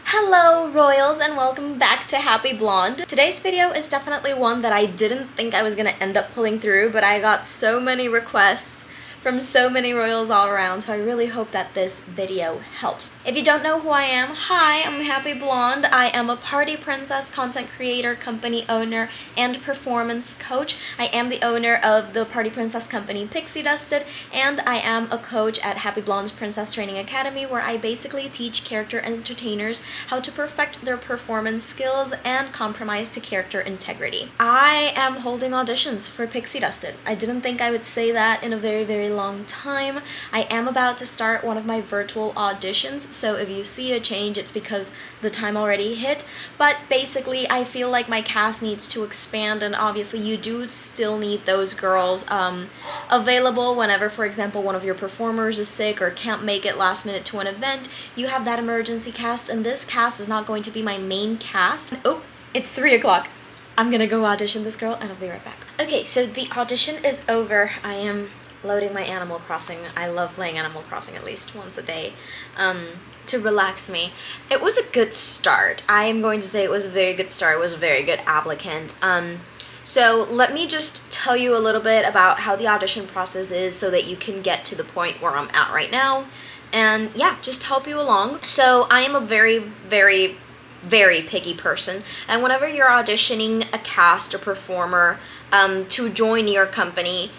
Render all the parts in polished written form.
Hello Royals and welcome back to Happy Blonde. Today's video is definitely one that I didn't think I was gonna end up pulling through, but I got so many requests from so many Royals all around, so I really hope that this video helps. If you don't know who I am, hi, I'm Happy Blonde. I am a party princess, content creator, company owner, and performance coach. I am the owner of the party princess company Pixie Dusted, and I am a coach at Happy Blonde's Princess Training Academy, where I basically teach character entertainers how to perfect their performance skills and compromise to character integrity. I am holding auditions for Pixie Dusted. I didn't think I would say that in a very long time. I am about to start one of my virtual auditions, so if you see a change, it's because the time already hit. But basically, I feel like my cast needs to expand, and obviously you do still need those girls available whenever, for example, one of your performers is sick or can't make it last minute to an event. You have that emergency cast, and this cast is not going to be my main cast. Oh, it's 3 o'clock. I'm gonna go audition this girl, and I'll be right back. Okay, so the audition is over. I am loading my Animal Crossing. I love playing Animal Crossing at least once a day to relax me. It was a good start. I am going to say it was a very good start. It was a very good applicant. So let me just tell you a little bit about how the audition process is so that you can get to the point where I'm at right now. And yeah, just help you along. So I am a very picky person, and whenever you're auditioning a cast or performer to join your company,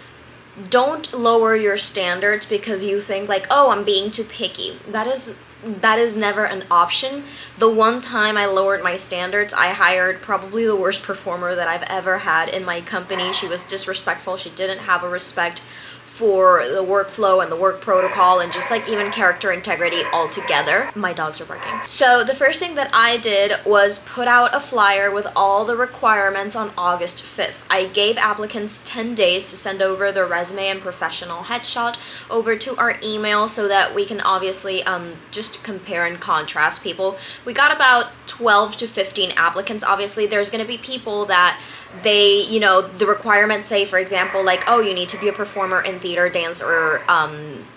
don't lower your standards because you think like, oh, I'm being too picky. That is never an option. The one time I lowered my standards, I hired probably the worst performer that I've ever had in my company. She was disrespectful. She didn't have a respect for the workflow and the work protocol and just like even character integrity altogether. My dogs are barking. So the first thing that I did was put out a flyer with all the requirements on August 5th. I gave applicants 10 days to send over their resume and professional headshot over to our email so that we can obviously just compare and contrast people. We got about 12 to 15 applicants. Obviously there's going to be people that they, you know, the requirements say, for example, like, oh, you need to be a performer in theater, dance, or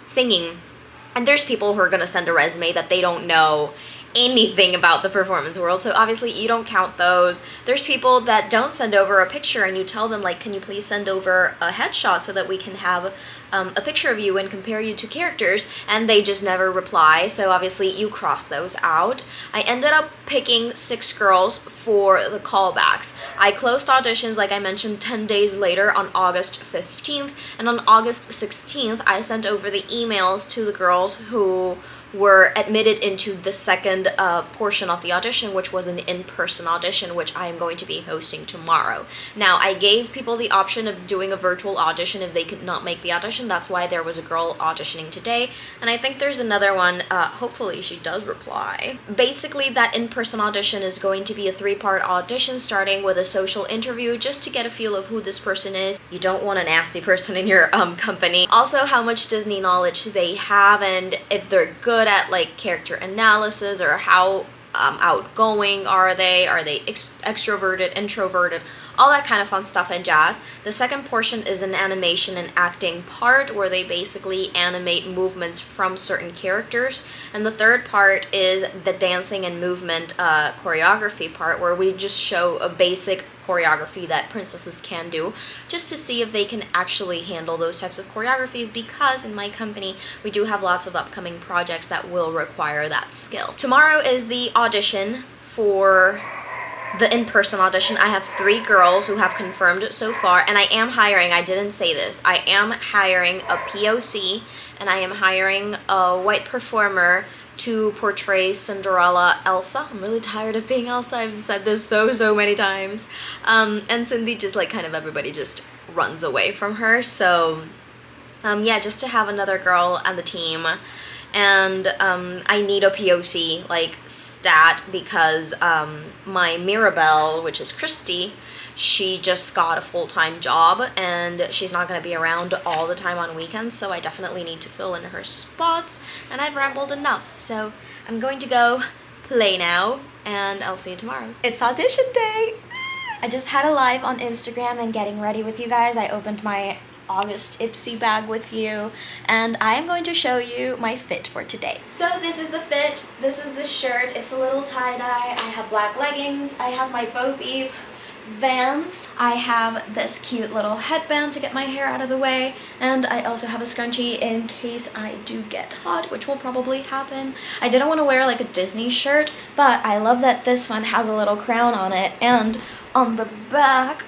singing. And there's people who are going to send a resume that they don't know anything about the performance world, so obviously you don't count those. There's people that don't send over a picture and you tell them like, can you please send over a headshot so that we can have a picture of you and compare you to characters, and they just never reply, so obviously you cross those out. I ended up picking 6 girls for the callbacks. I closed auditions, like I mentioned, 10 days later on August 15th, and on August 16th I sent over the emails to the girls who were admitted into the second portion of the audition, which was an in-person audition, which I am going to be hosting tomorrow. Now, I gave people the option of doing a virtual audition if they could not make the audition. That's why there was a girl auditioning today, and I think there's another one. Hopefully she does reply. Basically, that in-person audition is going to be a 3-part audition, starting with a social interview just to get a feel of who this person is. You don't want a nasty person in your company. Also, how much Disney knowledge they have, and if they're good at like character analysis, or how outgoing are they extroverted, introverted, all that kind of fun stuff and jazz. The second portion is an animation and acting part where they basically animate movements from certain characters, and the third part is the dancing and movement choreography part, where we just show a basic choreography that princesses can do, just to see if they can actually handle those types of choreographies, because in my company we do have lots of upcoming projects that will require that skill. Tomorrow is the audition for the in-person audition. I have 3 girls who have confirmed so far, and I am hiring, I didn't say this, I am hiring a POC, and I am hiring a white performer to portray Cinderella Elsa. I'm really tired of being Elsa. I've said this so many times. And Cindy just like kind of everybody just runs away from her. So yeah, just to have another girl on the team. And I need a POC like stat because my Mirabelle, which is Christy, she just got a full-time job and she's not going to be around all the time on weekends, so I definitely need to fill in her spots, and I've rambled enough, so I'm going to go play now, and I'll see you tomorrow. It's audition day! I just had a live on Instagram and getting ready with you guys. I opened my August Ipsy bag with you, and I am going to show you my fit for today. So this is the fit. This is the shirt. It's a little tie-dye. I have black leggings. I have my Bo Peep Vans. I have this cute little headband to get my hair out of the way, and I also have a scrunchie in case I do get hot, which will probably happen. I didn't want to wear like a Disney shirt, but I love that this one has a little crown on it, and on the back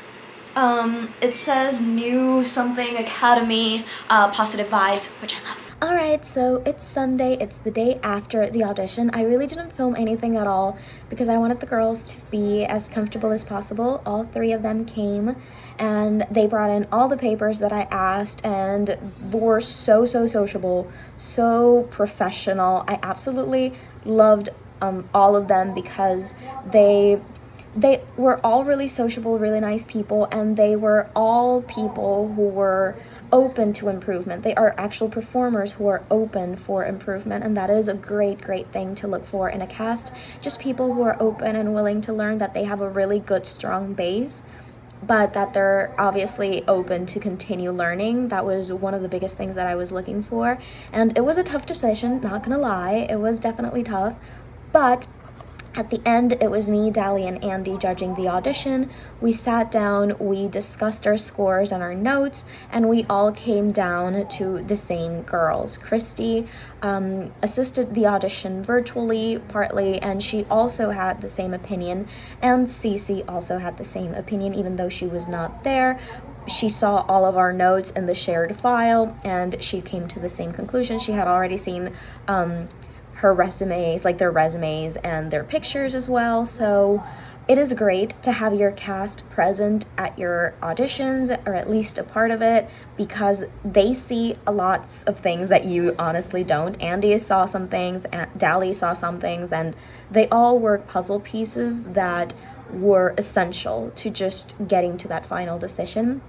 it says New Something Academy, Positive Vibes, which I love. Alright, so it's Sunday, it's the day after the audition. I really didn't film anything at all because I wanted the girls to be as comfortable as possible. All 3 of them came and they brought in all the papers that I asked and were so sociable, so professional. I absolutely loved all of them because they were all really sociable, really nice people, and they were all people who were open to improvement. They are actual performers who are open for improvement, and that is a great thing to look for in a cast. Just people who are open and willing to learn, that they have a really good, strong base, but that they're obviously open to continue learning. That was one of the biggest things that I was looking for, and it was a tough decision, not gonna lie. It was definitely tough, but at the end, it was me, Dally, and Andy judging the audition. We sat down, we discussed our scores and our notes, and we all came down to the same girls. Christy assisted the audition virtually, partly, and she also had the same opinion, and Cece also had the same opinion, even though she was not there. She saw all of our notes in the shared file, and she came to the same conclusion. She had already seen her resumes, like their resumes and their pictures as well. So it is great to have your cast present at your auditions, or at least a part of it, because they see lots of things that you honestly don't. Andy saw some things, Dally saw some things, and they all were puzzle pieces that were essential to just getting to that final decision.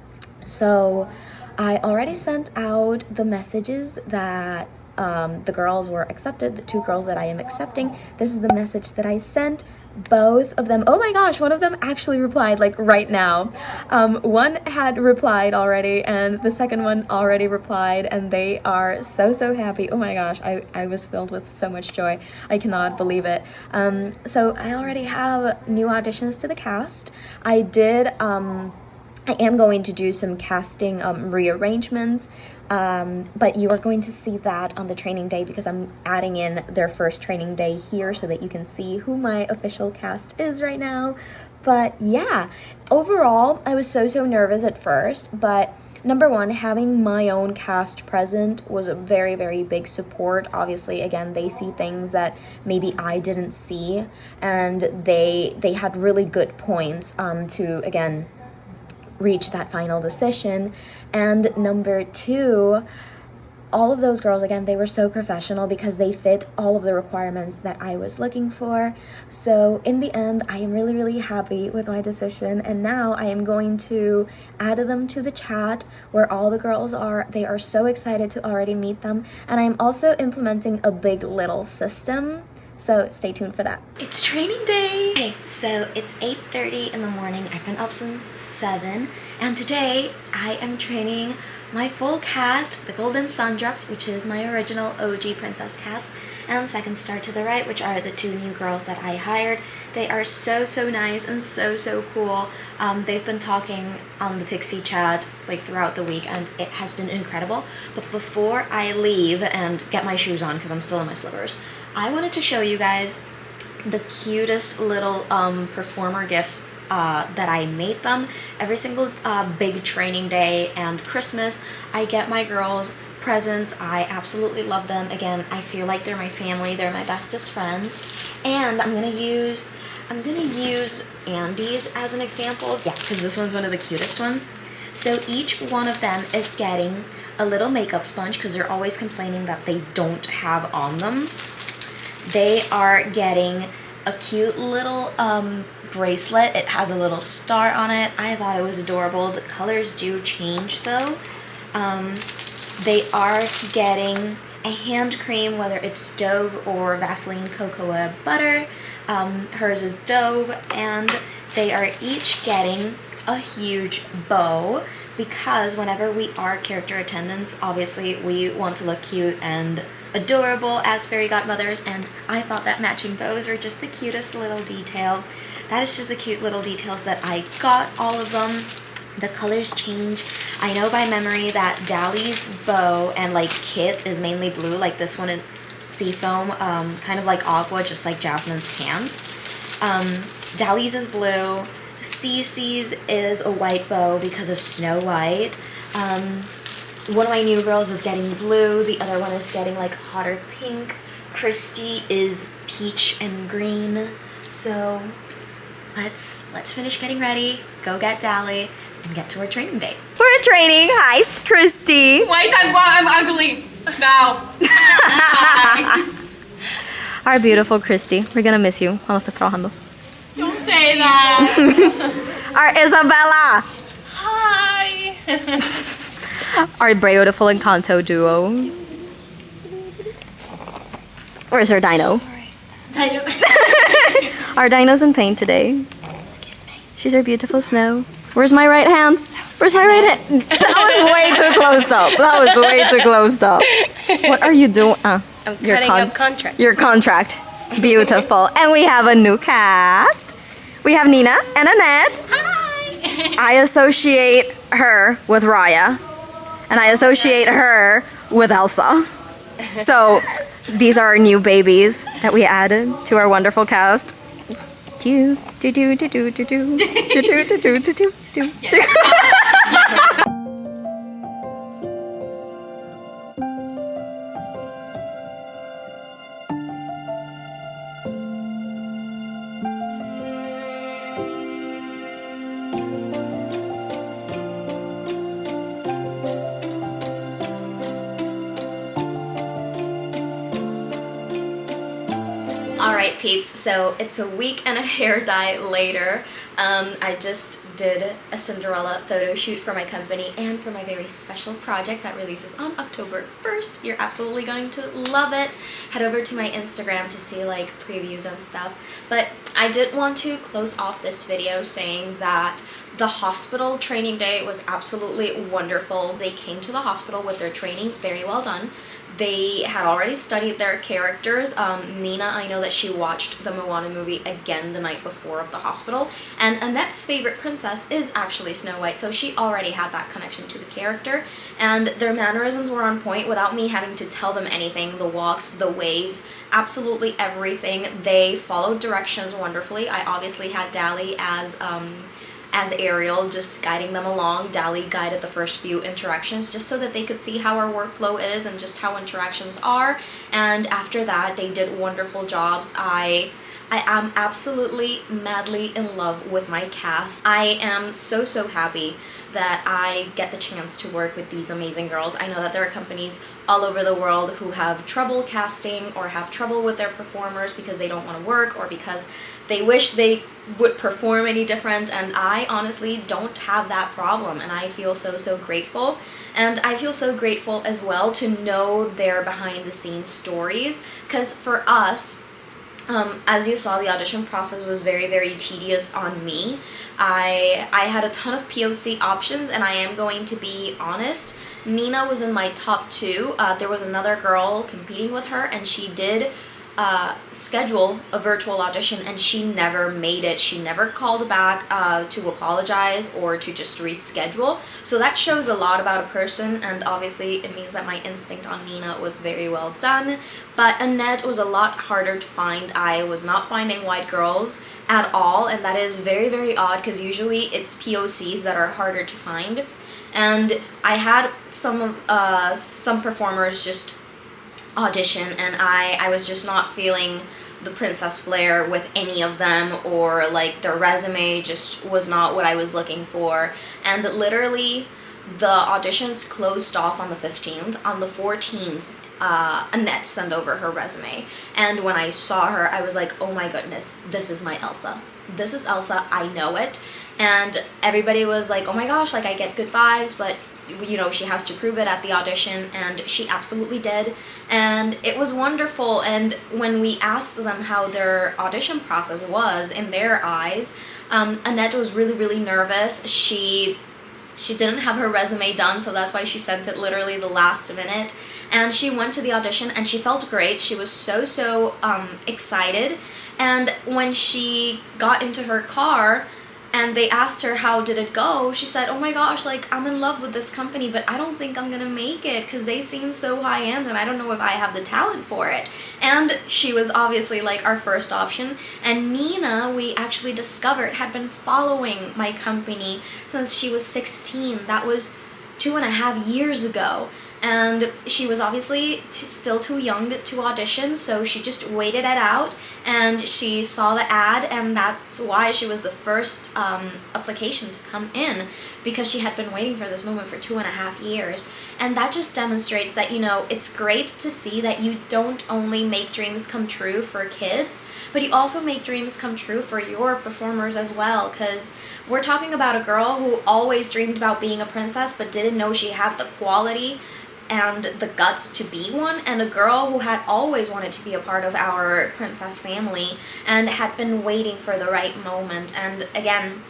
So I already sent out the messages that the girls were accepted, the 2 girls that I am accepting. This is the message that I sent. Both of them, oh my gosh, one of them actually replied, like right now. One had replied already, and the second one already replied, and they are so happy. Oh my gosh, I was filled with so much joy. I cannot believe it. So I already have new auditions to the cast. I am going to do some casting rearrangements, but you are going to see that on the training day, because I'm adding in their first training day here so that you can see who my official cast is right now. But yeah, overall, I was so nervous at first, but number one, having my own cast present was a very big support. Obviously, again, they see things that maybe I didn't see, and they had really good points to, again, reach that final decision. And number 2, all of those girls, again, they were so professional because they fit all of the requirements that I was looking for. So in the end, I am really happy with my decision, and now I am going to add them to the chat where all the girls are. They are so excited to already meet them, and I'm also implementing a big little system, so stay tuned for that. It's training day! Okay, so it's 8:30 in the morning. I've been up since 7, and today I am training my full cast, the Golden Sundrops, which is my original OG princess cast, and Second Star to the right, which are the 2 new girls that I hired. They are so nice and so cool. They've been talking on the Pixie chat like throughout the week, and it has been incredible. But before I leave and get my shoes on, because I'm still in my slippers, I wanted to show you guys the cutest little performer gifts that I made them. Every single big training day and Christmas, I get my girls presents. I absolutely love them. Again, I feel like they're my family. They're my bestest friends. And I'm gonna use Andy's as an example. Yeah, because this one's one of the cutest ones. So each one of them is getting a little makeup sponge because they're always complaining that they don't have on them. They are getting a cute little bracelet. It has a little star on it. I thought it was adorable. The colors do change though. They are getting a hand cream, whether it's Dove or Vaseline Cocoa Butter. Hers is Dove, and they are each getting a huge bow. because whenever we are character attendants, obviously we want to look cute and adorable as fairy godmothers, and I thought that matching bows were just the cutest little detail. That is just the cute little details that I got, all of them. The colors change. I know by memory that Dally's bow and like kit is mainly blue, like this one is seafoam, kind of like aqua, just like Jasmine's pants. Dally's is blue. Cece's is a white bow because of Snow White. One of my new girls is getting blue, the other one is getting like hotter pink. Christy is peach and green. So let's finish getting ready, go get Dally, and get to our training day. We're training. Hi, Christy. Wait, I'm ugly now. Our beautiful Christy. We're gonna miss you. I'll have to throw handle. Don't say that. Our Isabella. Hi. Our beautiful Encanto duo. Where's our dino? Dino. Our dino's in pain today. Excuse me. She's our beautiful Snow. Where's my right hand? Where's my right hand? That was way too close up. That was way too close up. What are you doing? I'm cutting up contract. Your contract. Beautiful. And we have a new cast. We have Nina and Annette. Hi. I associate her with Raya. And I associate her with Elsa. So these are our new babies that we added to our wonderful cast. Do do do do do do do do do do do do do. Alright peeps, so it's a week and a hair dye later. I just did a Cinderella photo shoot for my company and for my very special project that releases on October 1st. You're absolutely going to love it. Head over to my Instagram to see like previews and stuff. But I did want to close off this video saying that the hospital training day was absolutely wonderful. They came to the hospital with their training, very well done. They had already studied their characters. Nina, I know that she watched the Moana movie again the night before of the hospital, and Annette's favorite princess is actually Snow White, so she already had that connection to the character, and their mannerisms were on point without me having to tell them anything. The walks, the waves, absolutely everything. They followed directions wonderfully. I obviously had Dally as Ariel, just guiding them along. Dally guided the first few interactions just so that they could see how our workflow is and just how interactions are. And after that, they did wonderful jobs. I am absolutely madly in love with my cast. I am so happy that I get the chance to work with these amazing girls. I know that there are companies all over the world who have trouble casting or have trouble with their performers because they don't want to work or because they wish they would perform any different, and I honestly don't have that problem, and I feel so grateful. And I feel so grateful as well to know their behind the scenes stories, because for us, as you saw, the audition process was very tedious on me. I had a ton of POC options, and I am going to be honest, Nina was in my top 2. There was another girl competing with her, and she did schedule a virtual audition, and she never made it. She never called back to apologize or to just reschedule. So that shows a lot about a person, and obviously it means that my instinct on Nina was very well done. But Annette was a lot harder to find. I was not finding white girls at all, and that is very odd because usually it's POCs that are harder to find. And I had some performers just audition, and I was just not feeling the princess flair with any of them, or like their resume just was not what I was looking for. And literally the auditions closed off on the 15th. On the 14th, Annette sent over her resume, and when I saw her, I was like, oh my goodness, this is my Elsa. This is Elsa, I know it. And everybody was like, oh my gosh, like I get good vibes, but you know, she has to prove it at the audition, and she absolutely did, and it was wonderful. And when we asked them how their audition process was in their eyes, Annette was really nervous. She She didn't have her resume done, so that's why she sent it literally the last minute. And she went to the audition and she felt great. She was so excited. And when she got into her car and they asked her how did it go, she said, oh my gosh, like, I'm in love with this company, but I don't think I'm gonna make it because they seem so high-end and I don't know if I have the talent for it. And she was obviously like our first option. And Nina, we actually discovered, had been following my company since she was 16. That was 2.5 years ago. And she was obviously still too young to audition, so she just waited it out, and she saw the ad, and that's why she was the first application to come in, because she had been waiting for this moment for 2.5 years. And that just demonstrates that, you know, it's great to see that you don't only make dreams come true for kids, but you also make dreams come true for your performers as well, because we're talking about a girl who always dreamed about being a princess but didn't know she had the quality and the guts to be one, and a girl who had always wanted to be a part of our princess family and had been waiting for the right moment. And again,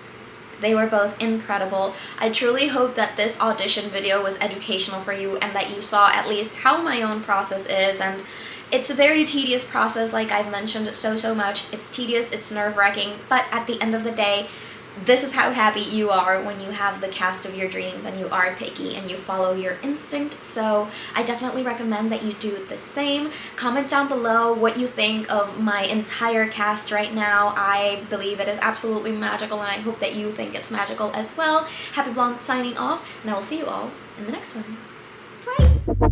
they were both incredible. I truly hope that this audition video was educational for you and that you saw at least how my own process is. And it's a very tedious process, like I've mentioned so much. It's tedious, it's nerve-wracking, but at the end of the day, this is how happy you are when you have the cast of your dreams and you are picky and you follow your instinct. So I definitely recommend that you do the same. Comment down below what you think of my entire cast right now. I believe it is absolutely magical, and I hope that you think it's magical as well. Happy Blonde signing off, and I will see you all in the next one. Bye!